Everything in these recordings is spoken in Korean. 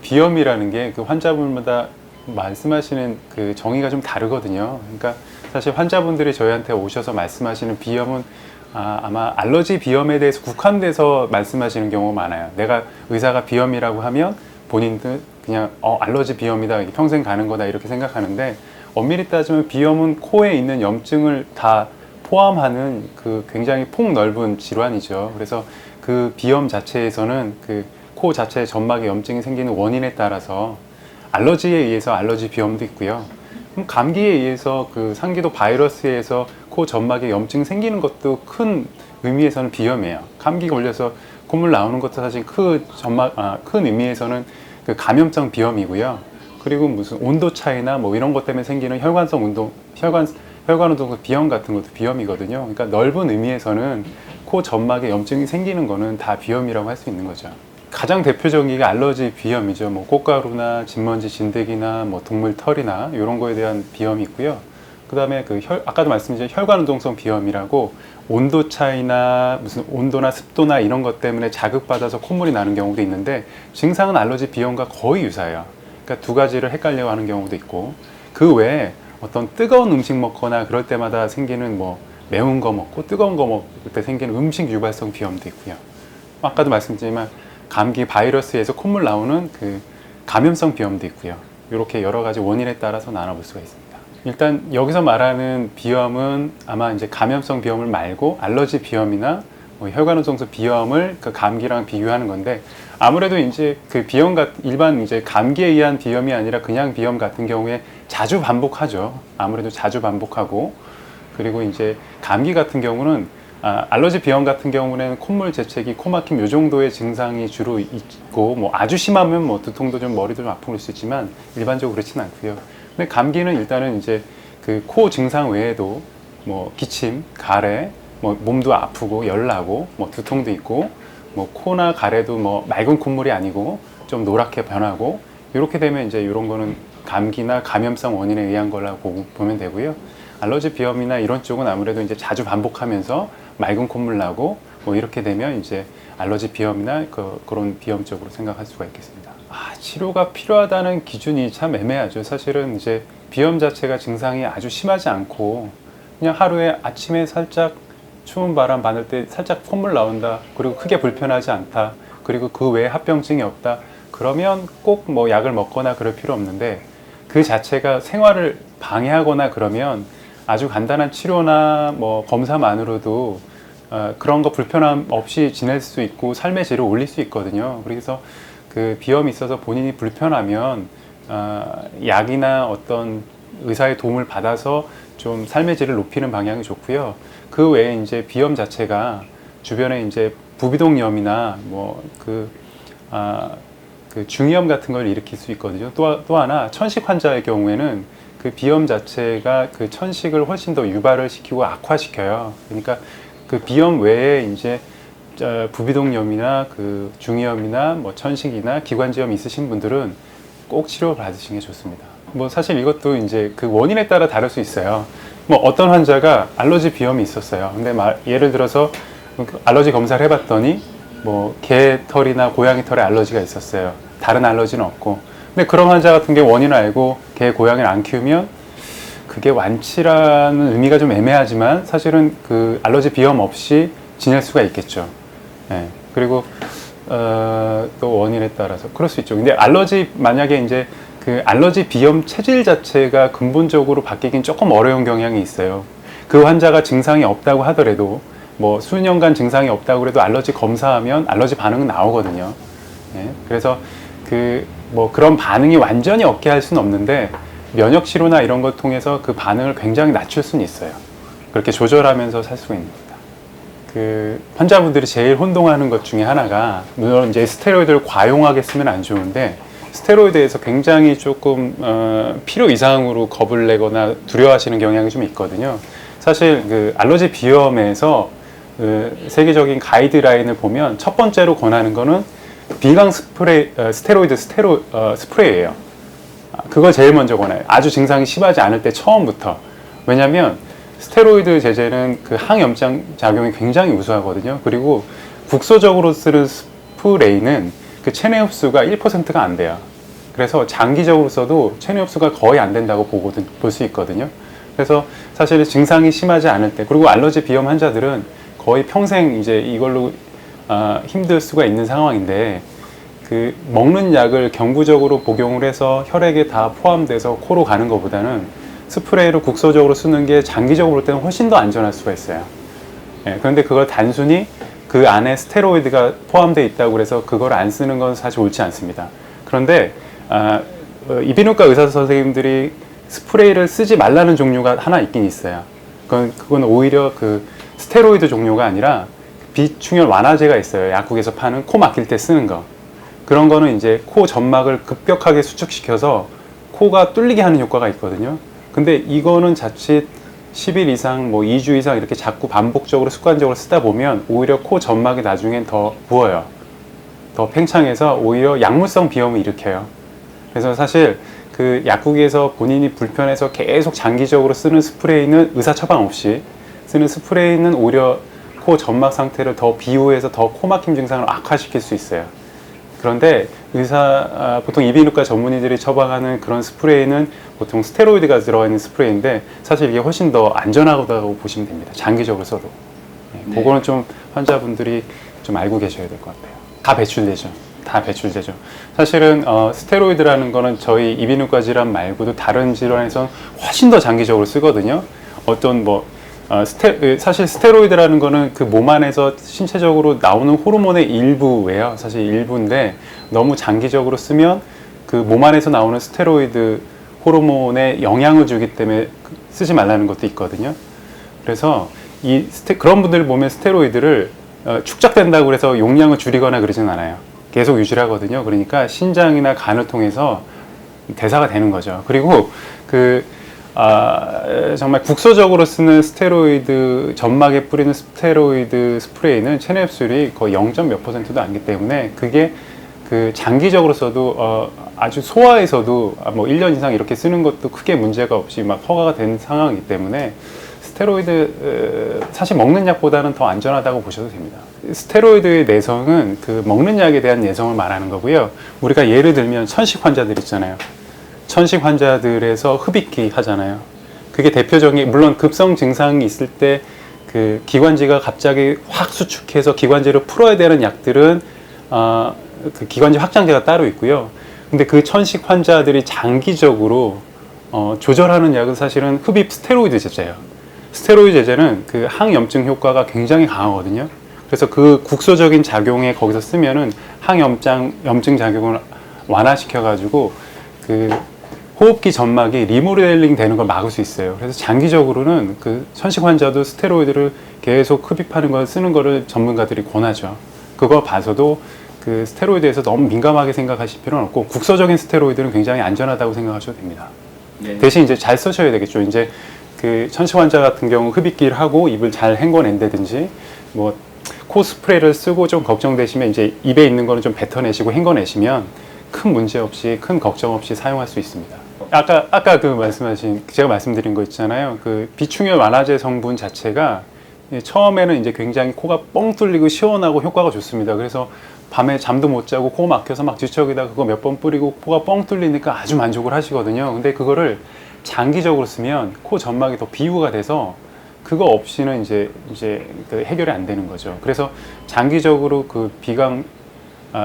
비염이라는 게 그 환자분마다 말씀하시는 그 정의가 좀 다르거든요. 그러니까 사실 환자분들이 저희한테 오셔서 말씀하시는 비염은 아마 알러지 비염에 대해서 국한돼서 말씀하시는 경우가 많아요. 내가 의사가 비염이라고 하면 본인들 그냥 알러지 비염이다, 평생 가는 거다 이렇게 생각하는데, 엄밀히 따지면 비염은 코에 있는 염증을 다 포함하는 그 굉장히 폭넓은 질환이죠. 그래서 그 비염 자체에서는 그 코 자체의 점막에 염증이 생기는 원인에 따라서 알러지에 의해서 알러지 비염도 있고요. 그럼 감기에 의해서 그 상기도 바이러스에 의해서 코 점막에 염증이 생기는 것도 큰 의미에서는 비염이에요. 감기 걸려서 콧물 나오는 것도 사실 큰 의미에서는 그 감염성 비염이고요. 그리고 무슨 온도 차이나 뭐 이런 것 때문에 생기는 혈관 운동 비염 같은 것도 비염이거든요. 그러니까 넓은 의미에서는 코 점막에 염증이 생기는 거는 다 비염이라고 할 수 있는 거죠. 가장 대표적인 게 알러지 비염이죠. 뭐 꽃가루나 진먼지, 진드기나 뭐 동물 털이나 이런 거에 대한 비염이 있고요. 그 다음에 아까도 말씀드린 혈관운동성 비염이라고 온도 차이나 무슨 온도나 습도나 이런 것 때문에 자극받아서 콧물이 나는 경우도 있는데, 증상은 알러지 비염과 거의 유사해요. 그러니까 두 가지를 헷갈려 하는 경우도 있고, 그 외에 어떤 뜨거운 음식 먹거나 그럴 때마다 생기는 뭐 매운 거 먹고 뜨거운 거 먹을 때 생기는 음식 유발성 비염도 있고요. 아까도 말씀드렸지만 감기 바이러스에서 콧물 나오는 그 감염성 비염도 있고요. 이렇게 여러 가지 원인에 따라서 나눠볼 수가 있습니다. 일단 여기서 말하는 비염은 아마 이제 감염성 비염을 말고 알러지 비염이나 뭐 혈관운동성 비염을 그 감기랑 비교하는 건데, 아무래도 이제 그 비염 일반 이제 감기에 의한 비염이 아니라 그냥 비염 같은 경우에 자주 반복하죠. 아무래도 자주 반복하고, 그리고 이제 감기 같은 경우는 알러지 비염 같은 경우는 콧물 재채기, 코막힘 요 정도의 증상이 주로 있고, 뭐 아주 심하면 뭐 두통도 좀 머리도 좀 아픈 걸 수 있지만 일반적으로 그렇지는 않고요. 근데 감기는 일단은 이제 그 코 증상 외에도 뭐 기침, 가래, 뭐 몸도 아프고 열나고 뭐 두통도 있고, 뭐 코나 가래도 뭐 맑은 콧물이 아니고 좀 노랗게 변하고, 이렇게 되면 이제 이런 거는 감기나 감염성 원인에 의한 거라고 보면 되고요. 알러지 비염이나 이런 쪽은 아무래도 이제 자주 반복하면서 맑은 콧물 나고 뭐 이렇게 되면 이제 알러지 비염이나 그런 비염 쪽으로 생각할 수가 있겠습니다. 치료가 필요하다는 기준이 참 애매하죠. 사실은 이제 비염 자체가 증상이 아주 심하지 않고 그냥 하루에 아침에 살짝 추운 바람 받을 때 살짝 콧물 나온다, 그리고 크게 불편하지 않다, 그리고 그 외에 합병증이 없다, 그러면 꼭 뭐 약을 먹거나 그럴 필요 없는데, 그 자체가 생활을 방해하거나 그러면 아주 간단한 치료나 뭐 검사만으로도 그런 거 불편함 없이 지낼 수 있고 삶의 질을 올릴 수 있거든요. 그래서 그 비염이 있어서 본인이 불편하면 약이나 어떤 의사의 도움을 받아서 좀 삶의 질을 높이는 방향이 좋고요. 그 외에 이제 비염 자체가 주변에 이제 부비동염이나 뭐 그 중이염 같은 걸 일으킬 수 있거든요. 또 하나 천식 환자의 경우에는 그 비염 자체가 그 천식을 훨씬 더 유발을 시키고 악화시켜요. 그러니까 그 비염 외에 이제 부비동염이나 그 중이염이나 뭐 천식이나 기관지염 있으신 분들은 꼭 치료 받으시는 게 좋습니다. 뭐 사실 이것도 이제 그 원인에 따라 다를 수 있어요. 뭐 어떤 환자가 알러지 비염이 있었어요. 근데 예를 들어서 알러지 검사를 해봤더니 뭐 개 털이나 고양이 털에 알러지가 있었어요. 다른 알러지는 없고. 근데 그런 환자 같은 게 원인을 알고 개, 고양이를 안 키우면 그게 완치라는 의미가 좀 애매하지만 사실은 그 알러지 비염 없이 지낼 수가 있겠죠. 네. 그리고 또 원인에 따라서 그럴 수 있죠. 근데 알러지 만약에 이제 그 알러지 비염 체질 자체가 근본적으로 바뀌긴 조금 어려운 경향이 있어요. 그 환자가 증상이 없다고 하더라도 뭐 수년간 증상이 없다고 그래도 알러지 검사하면 알러지 반응은 나오거든요. 네. 그래서 뭐 그런 반응이 완전히 없게 할 수는 없는데 면역 치료나 이런 걸 통해서 그 반응을 굉장히 낮출 수는 있어요. 그렇게 조절하면서 살 수가 있는 겁니다. 그 환자분들이 제일 혼동하는 것 중에 하나가, 물론 이제 스테로이드를 과용하게 쓰면 안 좋은데 스테로이드에서 굉장히 조금 필요 이상으로 겁을 내거나 두려워하시는 경향이 좀 있거든요. 사실 그 알러지 비염에서 그 세계적인 가이드라인을 보면 첫 번째로 권하는 거는 비강 스테로이드 스프레이예요. 그걸 제일 먼저 권해요. 아주 증상이 심하지 않을 때 처음부터. 왜냐하면 스테로이드 제제는 그 항염증 작용이 굉장히 우수하거든요. 그리고 국소적으로 쓰는 스프레이는 그 체내 흡수가 1%가 안 돼요. 그래서 장기적으로 써도 체내 흡수가 거의 안 된다고 볼 수 있거든요. 그래서 사실 증상이 심하지 않을 때, 그리고 알러지 비염 환자들은 거의 평생 이제 이걸로 힘들 수가 있는 상황인데, 그 먹는 약을 경구적으로 복용을 해서 혈액에 다 포함돼서 코로 가는 것보다는 스프레이로 국소적으로 쓰는 게 장기적으로 볼 때는 훨씬 더 안전할 수가 있어요. 예, 그런데 그걸 단순히 그 안에 스테로이드가 포함되어 있다고 해서 그걸 안 쓰는 건 사실 옳지 않습니다. 그런데 이비인후과 의사 선생님들이 스프레이를 쓰지 말라는 종류가 하나 있긴 있어요. 그건 오히려 그 스테로이드 종류가 아니라 비충혈 완화제가 있어요. 약국에서 파는 코 막힐 때 쓰는 거. 그런 거는 이제 코 점막을 급격하게 수축시켜서 코가 뚫리게 하는 효과가 있거든요. 근데 이거는 자칫 10일 이상, 뭐 2주 이상 이렇게 자꾸 반복적으로 습관적으로 쓰다 보면 오히려 코 점막이 나중엔 더 부어요. 더 팽창해서 오히려 약물성 비염을 일으켜요. 그래서 사실 그 약국에서 본인이 불편해서 계속 장기적으로 쓰는 스프레이는 의사 처방 없이 쓰는 스프레이는 오히려 코 점막 상태를 더 비호해서 더 코막힘 증상을 악화시킬 수 있어요. 그런데 보통 이비인후과 전문의들이 처방하는 그런 스프레이는 보통 스테로이드가 들어가 있는 스프레이인데 사실 이게 훨씬 더 안전하다고 보시면 됩니다. 장기적으로 써도. 네. 그거는 좀 환자분들이 좀 알고 계셔야 될 것 같아요. 다 배출되죠. 다 배출되죠. 사실은 스테로이드라는 거는 저희 이비인후과 질환 말고도 다른 질환에선 훨씬 더 장기적으로 쓰거든요. 어떤 사실 스테로이드라는 거는 그 몸 안에서 신체적으로 나오는 호르몬의 일부예요. 사실 일부인데 너무 장기적으로 쓰면 그 몸 안에서 나오는 스테로이드 호르몬에 영향을 주기 때문에 쓰지 말라는 것도 있거든요. 그래서 그런 분들 보면 스테로이드를 축적된다고 해서 용량을 줄이거나 그러진 않아요. 계속 유지를 하거든요. 그러니까 신장이나 간을 통해서 대사가 되는 거죠. 그리고 정말 국소적으로 쓰는 스테로이드, 점막에 뿌리는 스테로이드 스프레이는 체내 흡수율이 거의 0. 몇 %도 아니기 때문에 그게 그 장기적으로 써도 아주 소아에서도 뭐 1년 이상 이렇게 쓰는 것도 크게 문제가 없이 막 허가가 된 상황이기 때문에 스테로이드 사실 먹는 약보다는 더 안전하다고 보셔도 됩니다. 스테로이드의 내성은 그 먹는 약에 대한 내성을 말하는 거고요. 우리가 예를 들면 천식 환자들 있잖아요. 천식 환자들에서 흡입기 하잖아요. 그게 대표적인, 물론 급성 증상이 있을 때 그 기관지가 갑자기 확 수축해서 기관지를 풀어야 되는 약들은 그 기관지 확장제가 따로 있고요. 근데 그 천식 환자들이 장기적으로 조절하는 약은 사실은 흡입 스테로이드 제제예요. 스테로이드 제제는 그 항염증 효과가 굉장히 강하거든요. 그래서 그 국소적인 작용에 거기서 쓰면은 항염증 작용을 완화시켜가지고 그 호흡기 점막이 리모델링 되는 걸 막을 수 있어요. 그래서 장기적으로는 그 천식 환자도 스테로이드를 계속 흡입하는 걸 쓰는 거를 전문가들이 권하죠. 그거 봐서도 그 스테로이드에서 너무 민감하게 생각하실 필요는 없고 국소적인 스테로이드는 굉장히 안전하다고 생각하셔도 됩니다. 네. 대신 이제 잘 쓰셔야 되겠죠. 이제 그 천식 환자 같은 경우 흡입기를 하고 입을 잘 헹궈낸다든지 뭐 코 스프레이를 쓰고 좀 걱정되시면 이제 입에 있는 거는 좀 뱉어내시고 헹궈내시면 큰 문제 없이, 큰 걱정 없이 사용할 수 있습니다. 아까 제가 말씀드린 거 있잖아요. 그 비충혈 완화제 성분 자체가 처음에는 이제 굉장히 코가 뻥 뚫리고 시원하고 효과가 좋습니다. 그래서 밤에 잠도 못 자고 코 막혀서 막 뒤척이다 그거 몇 번 뿌리고 코가 뻥 뚫리니까 아주 만족을 하시거든요. 근데 그거를 장기적으로 쓰면 코 점막이 더 비후가 돼서 그거 없이는 이제 그 해결이 안 되는 거죠. 그래서 장기적으로 그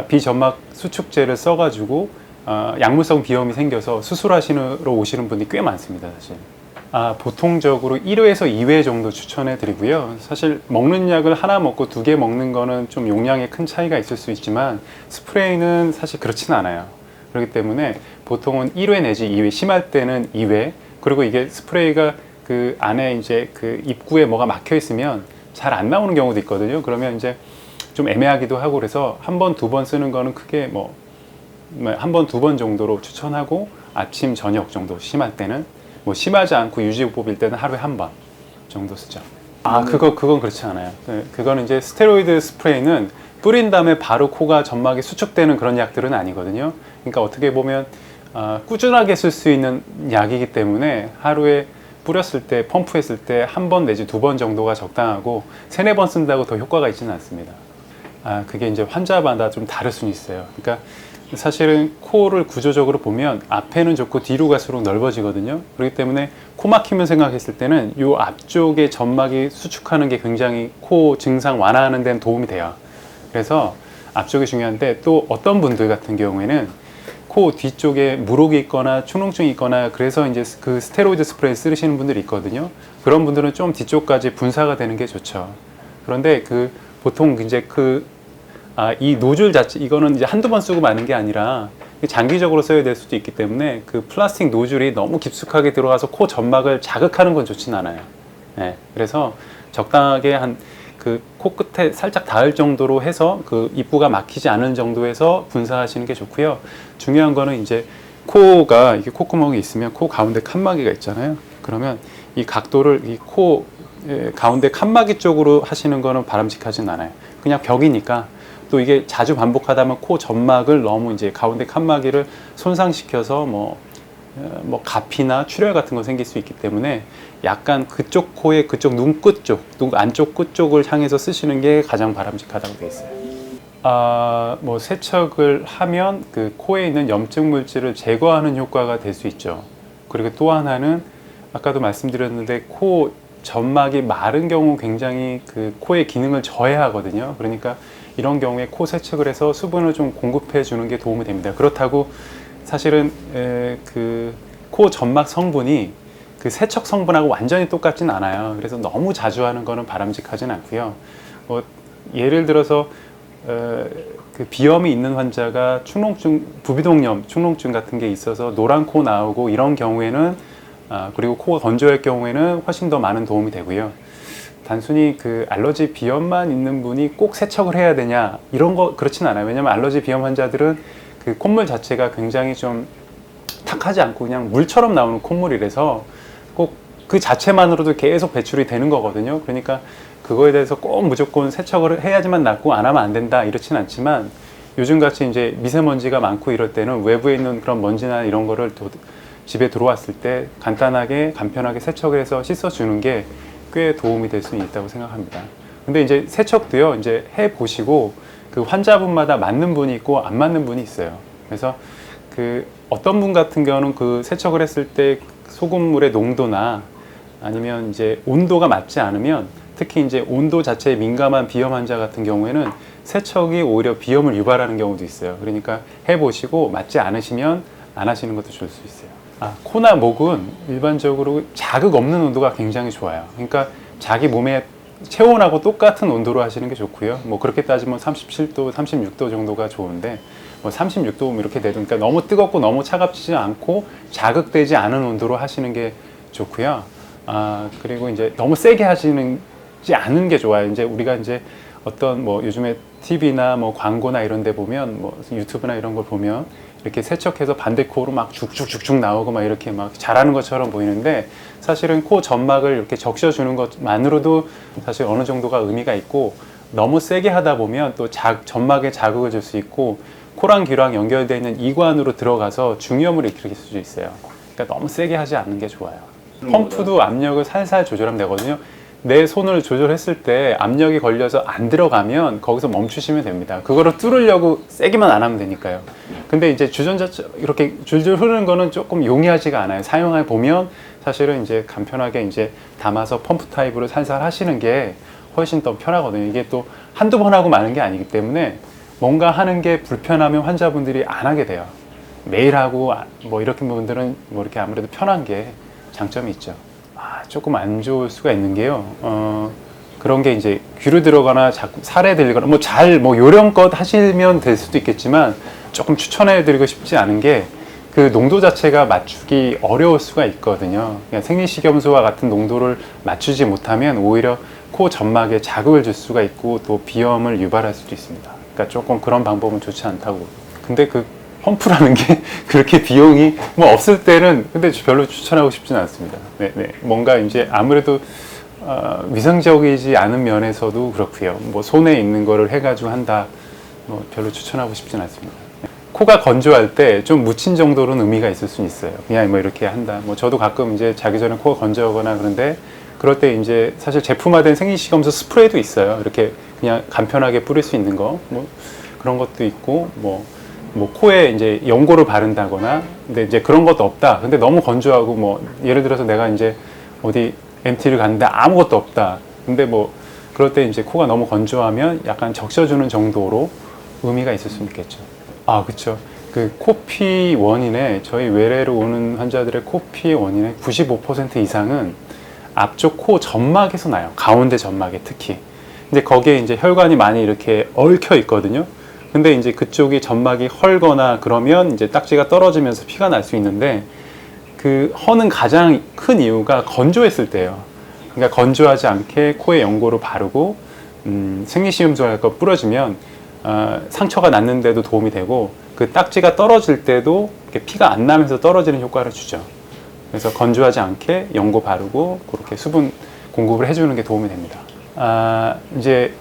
비점막 수축제를 써가지고 약물성 비염이 생겨서 수술하시러 오시는 분이 꽤 많습니다, 사실. 보통적으로 1회에서 2회 정도 추천해 드리고요. 사실 먹는 약을 하나 먹고 2개 먹는 거는 좀 용량에 큰 차이가 있을 수 있지만 스프레이는 사실 그렇진 않아요. 그렇기 때문에 보통은 1회 내지 2회, 심할 때는 2회, 그리고 이게 스프레이가 그 안에 이제 그 입구에 뭐가 막혀 있으면 잘 안 나오는 경우도 있거든요. 그러면 이제 좀 애매하기도 하고 그래서 한 번, 2번 쓰는 거는 크게 한 번, 2번 정도로 추천하고 아침, 저녁 정도 심할 때는 뭐 심하지 않고 유지요법일 때는 하루에 한 번 정도 쓰죠. 그건 그렇지 않아요. 그거는 이제 스테로이드 스프레이는 뿌린 다음에 바로 코가 점막이 수축되는 그런 약들은 아니거든요. 그러니까 어떻게 보면 꾸준하게 쓸 수 있는 약이기 때문에 하루에 뿌렸을 때, 펌프했을 때 한 번 내지 2번 정도가 적당하고 3-4번 쓴다고 더 효과가 있지는 않습니다. 그게 이제 환자마다 좀 다를 수는 있어요. 그러니까 사실은 코를 구조적으로 보면 앞에는 좁고 뒤로 갈수록 넓어지거든요. 그렇기 때문에 코 막힘을 생각했을 때는 이 앞쪽에 점막이 수축하는 게 굉장히 코 증상 완화하는 데는 도움이 돼요. 그래서 앞쪽이 중요한데, 또 어떤 분들 같은 경우에는 코 뒤쪽에 물혹이 있거나 축농증이 있거나 그래서 이제 그 스테로이드 스프레이 쓰시는 분들이 있거든요. 그런 분들은 좀 뒤쪽까지 분사가 되는 게 좋죠. 그런데 보통 이제 이 노즐 자체, 이거는 이제 한두 번 쓰고 마는 게 아니라 장기적으로 써야 될 수도 있기 때문에 그 플라스틱 노즐이 너무 깊숙하게 들어가서 코 점막을 자극하는 건 좋진 않아요. 네, 그래서 적당하게 코끝에 살짝 닿을 정도로 해서 입구가 막히지 않은 정도에서 분사하시는 게 좋고요. 중요한 거는 이제 이게 콧구멍이 있으면 코 가운데 칸막이가 있잖아요. 그러면 이 각도를 이 코 가운데 칸막이 쪽으로 하시는 거는 바람직하진 않아요. 그냥 벽이니까. 또 이게 자주 반복하다 보면 코 점막을 너무 이제 가운데 칸막이를 손상시켜서 뭐 가피나 출혈 같은 거 생길 수 있기 때문에 약간 그쪽 코의 그쪽 눈끝 쪽, 눈 안쪽 끝 쪽을 향해서 쓰시는 게 가장 바람직하다고 되어 있어요. 세척을 하면 코에 있는 염증 물질을 제거하는 효과가 될 수 있죠. 그리고 또 하나는 아까도 말씀드렸는데 코 점막이 마른 경우 굉장히 코의 기능을 저해하거든요. 그러니까 이런 경우에 코 세척을 해서 수분을 좀 공급해 주는 게 도움이 됩니다. 그렇다고 사실은 코 점막 성분이 세척 성분하고 완전히 똑같진 않아요. 그래서 너무 자주 하는 거는 바람직하진 않고요. 예를 들어서 비염이 있는 환자가 축농증, 부비동염, 축농증 같은 게 있어서 노란 코 나오고 이런 경우에는 그리고 코가 건조할 경우에는 훨씬 더 많은 도움이 되고요. 단순히 알러지 비염만 있는 분이 꼭 세척을 해야 되냐 이런 거 그렇진 않아요. 왜냐면 알러지 비염 환자들은 콧물 자체가 굉장히 좀 탁하지 않고 그냥 물처럼 나오는 콧물이라서 꼭 그 자체만으로도 계속 배출이 되는 거거든요. 그러니까 그거에 대해서 꼭 무조건 세척을 해야지만 낫고 안 하면 안 된다 이렇진 않지만, 요즘같이 이제 미세먼지가 많고 이럴 때는 외부에 있는 그런 먼지나 이런 거를 집에 들어왔을 때 간단하게 간편하게 세척을 해서 씻어주는 게 꽤 도움이 될 수 있다고 생각합니다. 근데 이제 세척도요, 이제 해 보시고 환자분마다 맞는 분이 있고 안 맞는 분이 있어요. 그래서 어떤 분 같은 경우는 세척을 했을 때 소금물의 농도나 아니면 이제 온도가 맞지 않으면, 특히 이제 온도 자체에 민감한 비염 환자 같은 경우에는 세척이 오히려 비염을 유발하는 경우도 있어요. 그러니까 해 보시고 맞지 않으시면 안 하시는 것도 좋을 수 있어요. 코나 목은 일반적으로 자극 없는 온도가 굉장히 좋아요. 그러니까 자기 몸의 체온하고 똑같은 온도로 하시는 게 좋고요. 그렇게 따지면 37도, 36도 정도가 좋은데 36도 이렇게 되도, 그러니까 너무 뜨겁고 너무 차갑지 않고 자극되지 않은 온도로 하시는 게 좋고요. 그리고 이제 너무 세게 하시지 않은 게 좋아요. 이제 우리가 이제 어떤 요즘에 TV나 광고나 이런 데 보면 유튜브나 이런 걸 보면 이렇게 세척해서 반대 코로 막 죽죽죽죽 나오고 막 이렇게 막 잘하는 것처럼 보이는데, 사실은 코 점막을 이렇게 적셔주는 것만으로도 사실 어느 정도가 의미가 있고, 너무 세게 하다 보면 또 점막에 자극을 줄 수 있고 코랑 귀랑 연결되어 있는 이관으로 들어가서 중이염을 일으킬 수도 있어요. 그러니까 너무 세게 하지 않는 게 좋아요. 펌프도 압력을 살살 조절하면 되거든요. 내 손을 조절했을 때 압력이 걸려서 안 들어가면 거기서 멈추시면 됩니다. 그거를 뚫으려고 세게만 안 하면 되니까요. 근데 이제 주전자 이렇게 줄줄 흐르는 거는 조금 용이하지가 않아요. 사용해 보면 사실은 이제 간편하게 이제 담아서 펌프 타입으로 살살 하시는 게 훨씬 더 편하거든요. 이게 또 한두 번 하고 마는 게 아니기 때문에 뭔가 하는 게 불편하면 환자분들이 안 하게 돼요. 매일 하고 이렇게 분들은 이렇게 아무래도 편한 게 장점이 있죠. 조금 안 좋을 수가 있는 게요. 그런 게 이제 귀로 들어가나 자꾸 살에 들리거나 요령껏 하시면 될 수도 있겠지만, 조금 추천해 드리고 싶지 않은 게 농도 자체가 맞추기 어려울 수가 있거든요. 그냥 생리식염수와 같은 농도를 맞추지 못하면 오히려 코 점막에 자극을 줄 수가 있고 또 비염을 유발할 수도 있습니다. 그러니까 조금 그런 방법은 좋지 않다고. 근데 펌프라는 게 그렇게 비용이 없을 때는 근데 별로 추천하고 싶지는 않습니다. 네. 뭔가 이제 아무래도 위생적이지 않은 면에서도 그렇고요. 손에 있는 거를 해가지고 한다, 별로 추천하고 싶지는 않습니다. 코가 건조할 때 좀 묻힌 정도로는 의미가 있을 수는 있어요. 그냥 이렇게 한다. 저도 가끔 이제 자기 전에 코가 건조하거나 그런데, 그럴 때 이제 사실 제품화된 생리식염수 스프레이도 있어요. 이렇게 그냥 간편하게 뿌릴 수 있는 거, 그런 것도 있고 뭐 코에 이제 연고를 바른다거나, 근데 이제 그런 것도 없다. 근데 너무 건조하고 뭐 예를 들어서 내가 이제 어디 MT를 갔는데 아무것도 없다. 근데 뭐 그럴 때 이제 코가 너무 건조하면 약간 적셔주는 정도로 의미가 있을 수 있겠죠. 아, 그렇죠. 그 코피 원인에 저희 외래로 오는 환자들의 코피 원인의 95% 이상은 앞쪽 코 점막에서 나요. 가운데 점막에 특히. 근데 거기에 이제 혈관이 많이 이렇게 얽혀 있거든요. 근데 이제 그쪽이 점막이 헐거나 그러면 이제 딱지가 떨어지면서 피가 날 수 있는데, 그 허는 가장 큰 이유가 건조했을 때예요. 그러니까 건조하지 않게 코에 연고를 바르고 생리식염수가 뿌려주면 상처가 났는데도 도움이 되고, 그 딱지가 떨어질 때도 피가 안 나면서 떨어지는 효과를 주죠. 그래서 건조하지 않게 연고 바르고 그렇게 수분 공급을 해주는 게 도움이 됩니다. 이제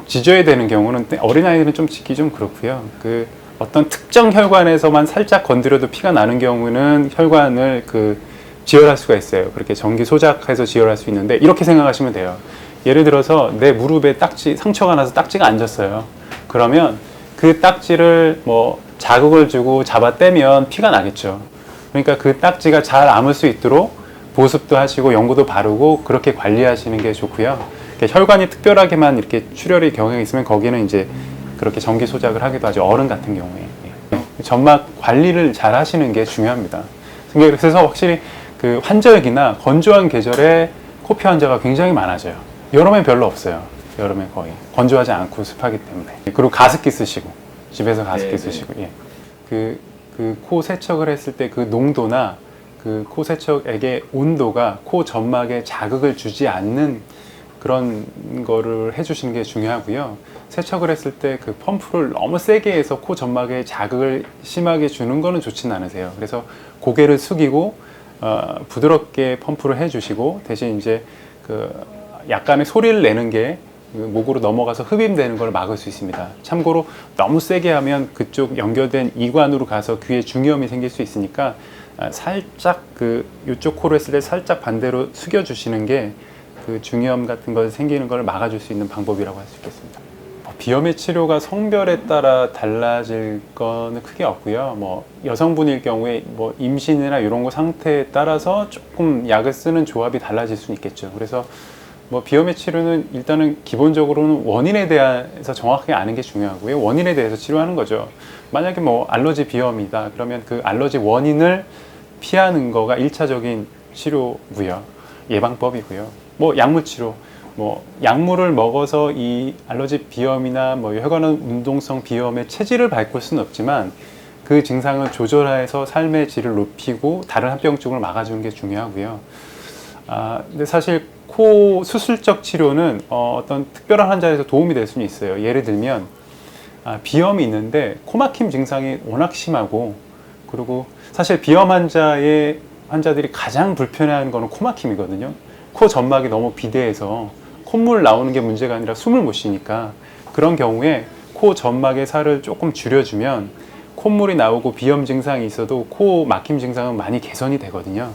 지져야 되는 경우는 어린아이들은 좀 짓기 좀 그렇고요. 그 어떤 특정 혈관에서만 살짝 건드려도 피가 나는 경우는 혈관을 지혈할 수가 있어요. 그렇게 전기 소작해서 지혈할 수 있는데, 이렇게 생각하시면 돼요. 예를 들어서 내 무릎에 상처가 나서 딱지가 앉았어요. 그러면 그 딱지를 뭐 자극을 주고 잡아 떼면 피가 나겠죠. 그러니까 그 딱지가 잘 아물 수 있도록 보습도 하시고 연고도 바르고 그렇게 관리하시는 게 좋고요. 혈관이 특별하게만 이렇게 출혈이 경향이 있으면 거기는 이제 그렇게 전기 소작을 하기도 하죠. 어른 같은 경우에. 점막 관리를 잘 하시는 게 중요합니다. 그래서 확실히 그 환절기나 건조한 계절에 코피 환자가 굉장히 많아져요. 여름엔 별로 없어요. 여름에 거의 건조하지 않고 습하기 때문에. 그리고 가습기 쓰시고, 집에서 가습기 쓰시고. 예. 그 코 세척을 했을 때 그 농도나 그 코 세척액의 온도가 코 점막에 자극을 주지 않는 그런 거를 해주시는 게 중요하고요. 세척을 했을 때 그 펌프를 너무 세게 해서 코 점막에 자극을 심하게 주는 거는 좋지는 않으세요. 그래서 고개를 숙이고 부드럽게 펌프를 해주시고, 대신 이제 그 약간의 소리를 내는 게 목으로 넘어가서 흡입되는 걸 막을 수 있습니다. 참고로 너무 세게 하면 그쪽 연결된 이관으로 가서 귀에 중이염이 생길 수 있으니까 살짝 이쪽 코로 했을 때 살짝 반대로 숙여주시는 게 그 중이염 같은 거 생기는 걸 막아줄 수 있는 방법이라고 할 수 있겠습니다. 비염의 치료가 성별에 따라 달라질 거는 크게 없고요. 뭐 여성분일 경우에 뭐 임신이나 이런 거 상태에 따라서 조금 약을 쓰는 조합이 달라질 수는 있겠죠. 그래서 뭐 비염의 치료는 일단은 기본적으로는 원인에 대해서 정확하게 아는 게 중요하고요. 원인에 대해서 치료하는 거죠. 만약에 뭐 알러지 비염이다 그러면 그 알러지 원인을 피하는 거가 1차적인 치료고요. 예방법이고요. 뭐 약물 치료, 뭐 약물을 먹어서 이 알러지 비염이나 뭐 혈관 운동성 비염의 체질을 바꿀 수는 없지만 그 증상을 조절해서 삶의 질을 높이고 다른 합병증을 막아주는 게 중요하고요. 근데 사실 코 수술적 치료는 어떤 특별한 환자에서 도움이 될 수는 있어요. 예를 들면 비염이 있는데 코막힘 증상이 워낙 심하고, 그리고 사실 비염 환자들이 가장 불편해하는 거는 코막힘이거든요. 코 점막이 너무 비대해서 콧물 나오는 게 문제가 아니라 숨을 못 쉬니까, 그런 경우에 코 점막의 살을 조금 줄여주면 콧물이 나오고 비염 증상이 있어도 코 막힘 증상은 많이 개선이 되거든요.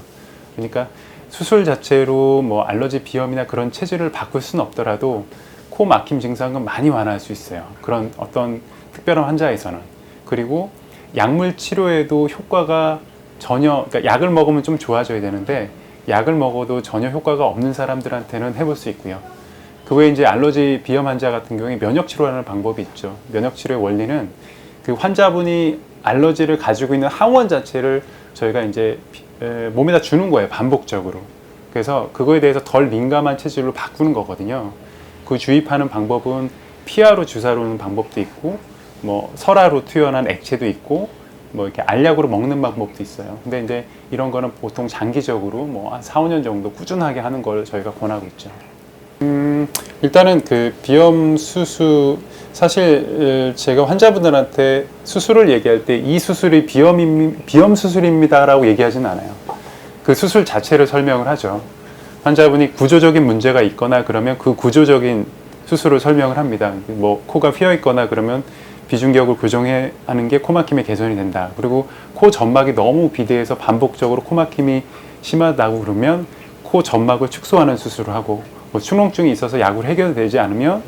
그러니까 수술 자체로 뭐 알러지 비염이나 그런 체질을 바꿀 수는 없더라도 코 막힘 증상은 많이 완화할 수 있어요. 그런 어떤 특별한 환자에서는. 그리고 약물 치료에도 효과가 그러니까 약을 먹으면 좀 좋아져야 되는데 약을 먹어도 전혀 효과가 없는 사람들한테는 해볼 수 있고요. 그 외에 이제 알러지 비염 환자 같은 경우에 면역 치료라는 방법이 있죠. 면역 치료의 원리는 그 환자분이 알러지를 가지고 있는 항원 자체를 저희가 이제 몸에다 주는 거예요, 반복적으로. 그래서 그거에 대해서 덜 민감한 체질로 바꾸는 거거든요. 그 주입하는 방법은 피하로 주사로 는 방법도 있고, 뭐 설화로 투여한 액체도 있고, 뭐 이렇게 알약으로 먹는 방법도 있어요. 근데 이제 이런 거는 보통 장기적으로 뭐 한 4, 5년 정도 꾸준하게 하는 걸 저희가 권하고 있죠. 일단은 그 비염 수술, 사실 제가 환자분들한테 수술을 얘기할 때 이 수술이 비염 수술입니다라고 얘기하지는 않아요. 그 수술 자체를 설명을 하죠. 환자분이 구조적인 문제가 있거나 그러면 그 구조적인 수술을 설명을 합니다. 뭐 코가 휘어 있거나 그러면 비중격을 교정해 하는 게 코막힘의 개선이 된다. 그리고 코 점막이 너무 비대해서 반복적으로 코막힘이 심하다고 그러면 코 점막을 축소하는 수술을 하고, 뭐 축농증이 있어서 약으로 해결되지 않으면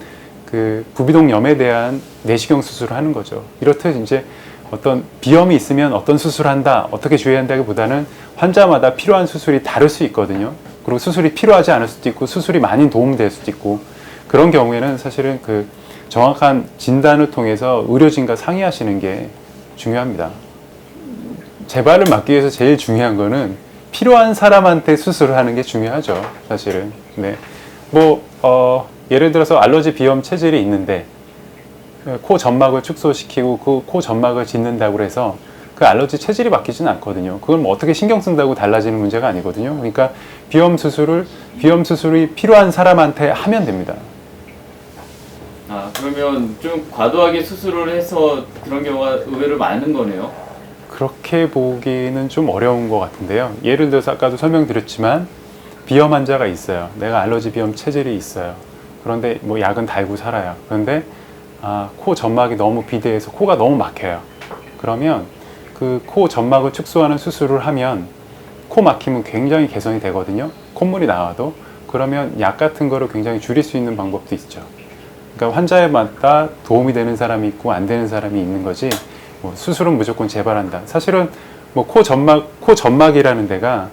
그 부비동염에 대한 내시경 수술을 하는 거죠. 이렇듯 이제 어떤 비염이 있으면 어떤 수술을 한다, 어떻게 주의한다기보다는 환자마다 필요한 수술이 다를 수 있거든요. 그리고 수술이 필요하지 않을 수도 있고 수술이 많이 도움될 수도 있고, 그런 경우에는 사실은 그 정확한 진단을 통해서 의료진과 상의하시는 게 중요합니다. 재발을 막기 위해서 제일 중요한 거는 필요한 사람한테 수술을 하는 게 중요하죠, 사실은. 네. 예를 들어서 알러지 비염 체질이 있는데 코 점막을 축소시키고 그 코 점막을 짓는다고 해서 그 알러지 체질이 바뀌지는 않거든요. 그걸 뭐 어떻게 신경 쓴다고 달라지는 문제가 아니거든요. 그러니까 비염 수술이 필요한 사람한테 하면 됩니다. 아, 그러면 좀 과도하게 수술을 해서 그런 경우가 의외로 많은 거네요. 그렇게 보기는 좀 어려운 것 같은데요. 예를 들어서 아까도 설명드렸지만 비염 환자가 있어요. 내가 알러지 비염 체질이 있어요. 그런데 뭐 약은 달고 살아요. 그런데 코 점막이 너무 비대해서 코가 너무 막혀요. 그러면 그 코 점막을 축소하는 수술을 하면 코 막힘은 굉장히 개선이 되거든요. 콧물이 나와도. 그러면 약 같은 거를 굉장히 줄일 수 있는 방법도 있죠. 그러니까 환자에마다 도움이 되는 사람이 있고 안 되는 사람이 있는 거지, 뭐 수술은 무조건 재발한다. 사실은 뭐 코 점막이라는 데가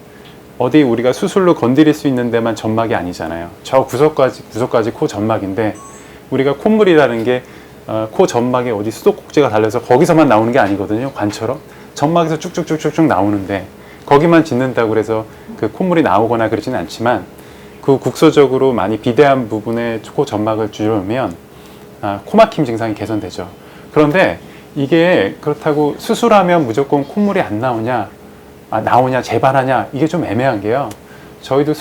어디 우리가 수술로 건드릴 수 있는 데만 점막이 아니잖아요. 저 구석까지 코 점막인데, 우리가 콧물이라는 게 코 점막에 어디 수도꼭지가 달려서 거기서만 나오는 게 아니거든요. 관처럼 점막에서 쭉쭉쭉쭉 나오는데 거기만 짓는다고 해서 그 콧물이 나오거나 그러지는 않지만, 그 국소적으로 많이 비대한 부분에 코 점막을 줄이면 코막힘 증상이 개선되죠. 그런데 이게 그렇다고 수술하면 무조건 콧물이 안 나오냐, 나오냐, 재발하냐, 이게 좀 애매한 게요. 저희도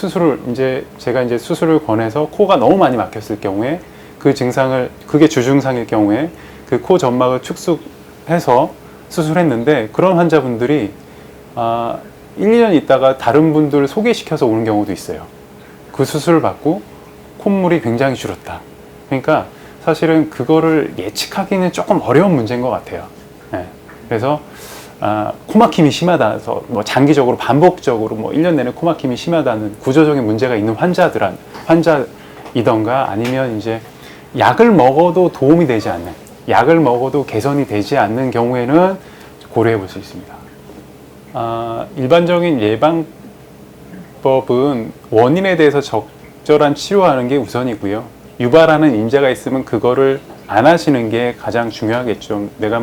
제가 이제 수술을 권해서 코가 너무 많이 막혔을 경우에 그게 주증상일 경우에 그 코 점막을 축소해서 수술했는데, 그런 환자분들이 1, 2년 있다가 다른 분들 소개시켜서 오는 경우도 있어요. 그 수술을 받고 콧물이 굉장히 줄었다. 그러니까 사실은 그거를 예측하기는 조금 어려운 문제인 것 같아요. 네. 그래서 코막힘이 심하다서 뭐 장기적으로 반복적으로 뭐 1년 내내 코막힘이 심하다는 구조적인 문제가 있는 환자이던가, 아니면 이제 약을 먹어도 도움이 되지 않는, 약을 먹어도 개선이 되지 않는 경우에는 고려해 볼 수 있습니다. 일반적인 예방법은 원인에 대해서 적절한 치료하는 게 우선이고요. 유발하는 인자가 있으면 그거를 안 하시는 게 가장 중요하겠죠. 내가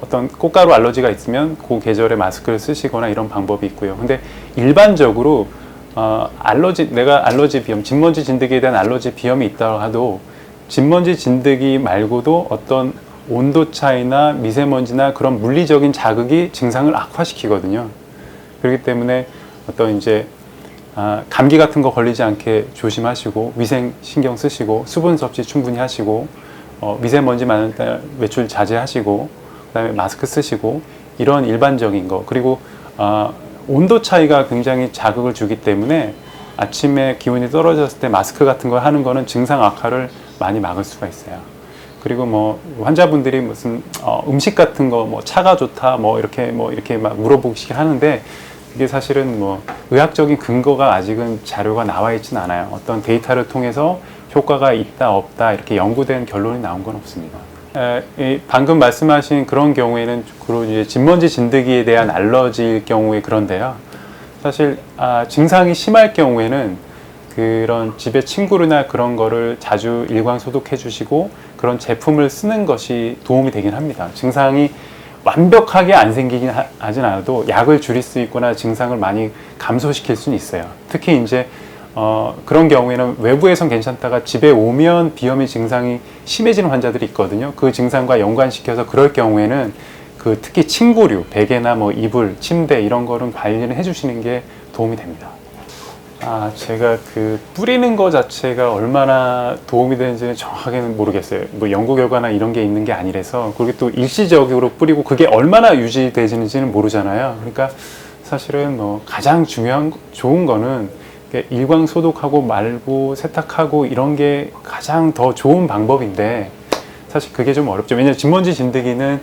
어떤 꽃가루 알러지가 있으면 그 계절에 마스크를 쓰시거나 이런 방법이 있고요. 근데 일반적으로 내가 알러지 비염, 진먼지 진드기에 대한 알러지 비염이 있다고 해도 진먼지 진드기 말고도 어떤 온도 차이나 미세먼지나 그런 물리적인 자극이 증상을 악화시키거든요. 그렇기 때문에 어떤 이제 감기 같은 거 걸리지 않게 조심하시고, 위생 신경 쓰시고, 수분 섭취 충분히 하시고, 미세먼지 많은 날 외출 자제하시고, 그다음에 마스크 쓰시고, 이런 일반적인 거. 그리고 온도 차이가 굉장히 자극을 주기 때문에 아침에 기온이 떨어졌을 때 마스크 같은 걸 하는 거는 증상 악화를 많이 막을 수가 있어요. 그리고 뭐 환자분들이 무슨 음식 같은 거 뭐 차가 좋다 이렇게 막 물어보기 하는데, 이게 사실은 뭐 의학적인 근거가 아직은 자료가 나와 있지는 않아요. 어떤 데이터를 통해서 효과가 있다 없다 이렇게 연구된 결론이 나온 건 없습니다. 방금 말씀하신 그런 경우에는 주로 이제 진먼지 진드기에 대한 알러지일 경우에 그런데요. 사실 증상이 심할 경우에는 그런 집에 침구류나 그런 거를 자주 일광 소독해 주시고 그런 제품을 쓰는 것이 도움이 되긴 합니다. 증상이 완벽하게 안 생기긴 하진 않아도 약을 줄일 수 있거나 증상을 많이 감소시킬 수는 있어요. 특히 이제 그런 경우에는 외부에선 괜찮다가 집에 오면 비염의 증상이 심해지는 환자들이 있거든요. 그 증상과 연관시켜서 그럴 경우에는 특히 침구류, 베개나 뭐 이불, 침대 이런 거는 관리를 해주시는 게 도움이 됩니다. 제가 뿌리는 거 자체가 얼마나 도움이 되는지는 정확하게는 모르겠어요. 뭐 연구 결과나 이런 게 있는 게 아니라서. 그리고 또 일시적으로 뿌리고 그게 얼마나 유지되지는지는 모르잖아요. 그러니까 사실은 뭐 가장 좋은 거는 일광 소독하고 말고 세탁하고 이런 게 가장 더 좋은 방법인데, 사실 그게 좀 어렵죠. 왜냐하면 진먼지 진드기는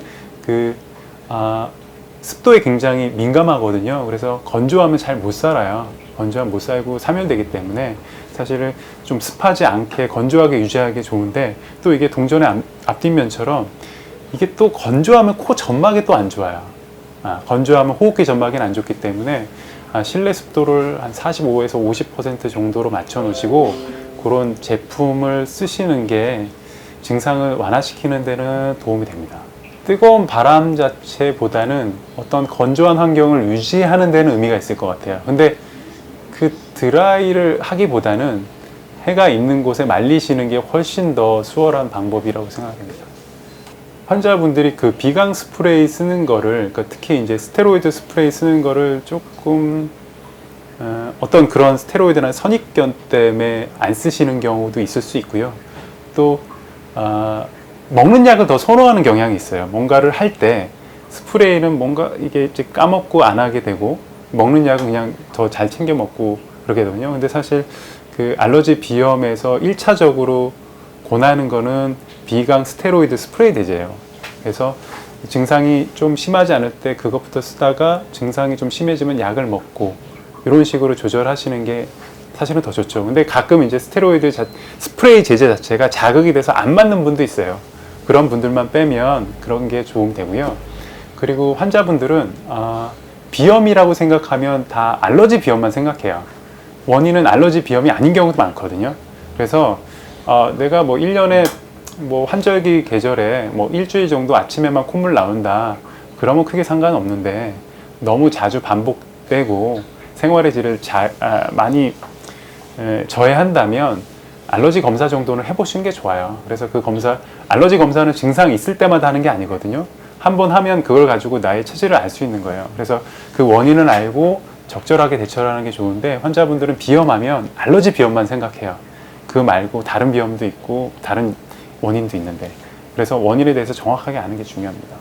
습도에 굉장히 민감하거든요. 그래서 건조하면 잘 못 살아요. 건조하면 못 살고 사멸되기 때문에 사실은 좀 습하지 않게 건조하게 유지하기 좋은데, 또 이게 동전의 앞뒷면처럼 이게 또 건조하면 코 점막에 또 안 좋아요. 건조하면 호흡기 점막에는 안 좋기 때문에 실내 습도를 한 45에서 50% 정도로 맞춰 놓으시고 그런 제품을 쓰시는 게 증상을 완화시키는 데는 도움이 됩니다. 뜨거운 바람 자체보다는 어떤 건조한 환경을 유지하는 데는 의미가 있을 것 같아요. 근데 그 드라이를 하기보다는 해가 있는 곳에 말리시는 게 훨씬 더 수월한 방법이라고 생각합니다. 환자분들이 그 비강 스프레이 쓰는 거를, 그러니까 특히 이제 스테로이드 스프레이 쓰는 거를 조금 어떤 그런 스테로이드나 선입견 때문에 안 쓰시는 경우도 있을 수 있고요. 또 먹는 약을 더 선호하는 경향이 있어요. 뭔가를 할 때 스프레이는 뭔가 이게 이제 까먹고 안 하게 되고 먹는 약은 그냥 더 잘 챙겨 먹고 그러게 되거든요. 근데 사실 그 알러지 비염에서 1차적으로 권하는 거는 비강 스테로이드 스프레이 대제예요. 그래서 증상이 좀 심하지 않을 때 그것부터 쓰다가 증상이 좀 심해지면 약을 먹고 이런 식으로 조절하시는 게 사실은 더 좋죠. 근데 가끔 이제 스프레이 제제 자체가 자극이 돼서 안 맞는 분도 있어요. 그런 분들만 빼면 그런 게 도움이 되고요. 그리고 환자분들은 비염이라고 생각하면 다 알러지 비염만 생각해요. 원인은 알러지 비염이 아닌 경우도 많거든요. 그래서 내가 뭐 1년에 뭐 환절기 계절에 뭐 일주일 정도 아침에만 콧물 나온다. 그러면 크게 상관없는데 너무 자주 반복되고 생활의 질을 많이 저해한다면 알러지 검사 정도는 해보시는 게 좋아요. 그래서 그 알러지 검사는 증상이 있을 때마다 하는 게 아니거든요. 한 번 하면 그걸 가지고 나의 체질을 알 수 있는 거예요. 그래서 그 원인은 알고 적절하게 대처를 하는 게 좋은데 환자분들은 비염하면 알러지 비염만 생각해요. 그 말고 다른 비염도 있고 다른 원인도 있는데 그래서 원인에 대해서 정확하게 아는 게 중요합니다.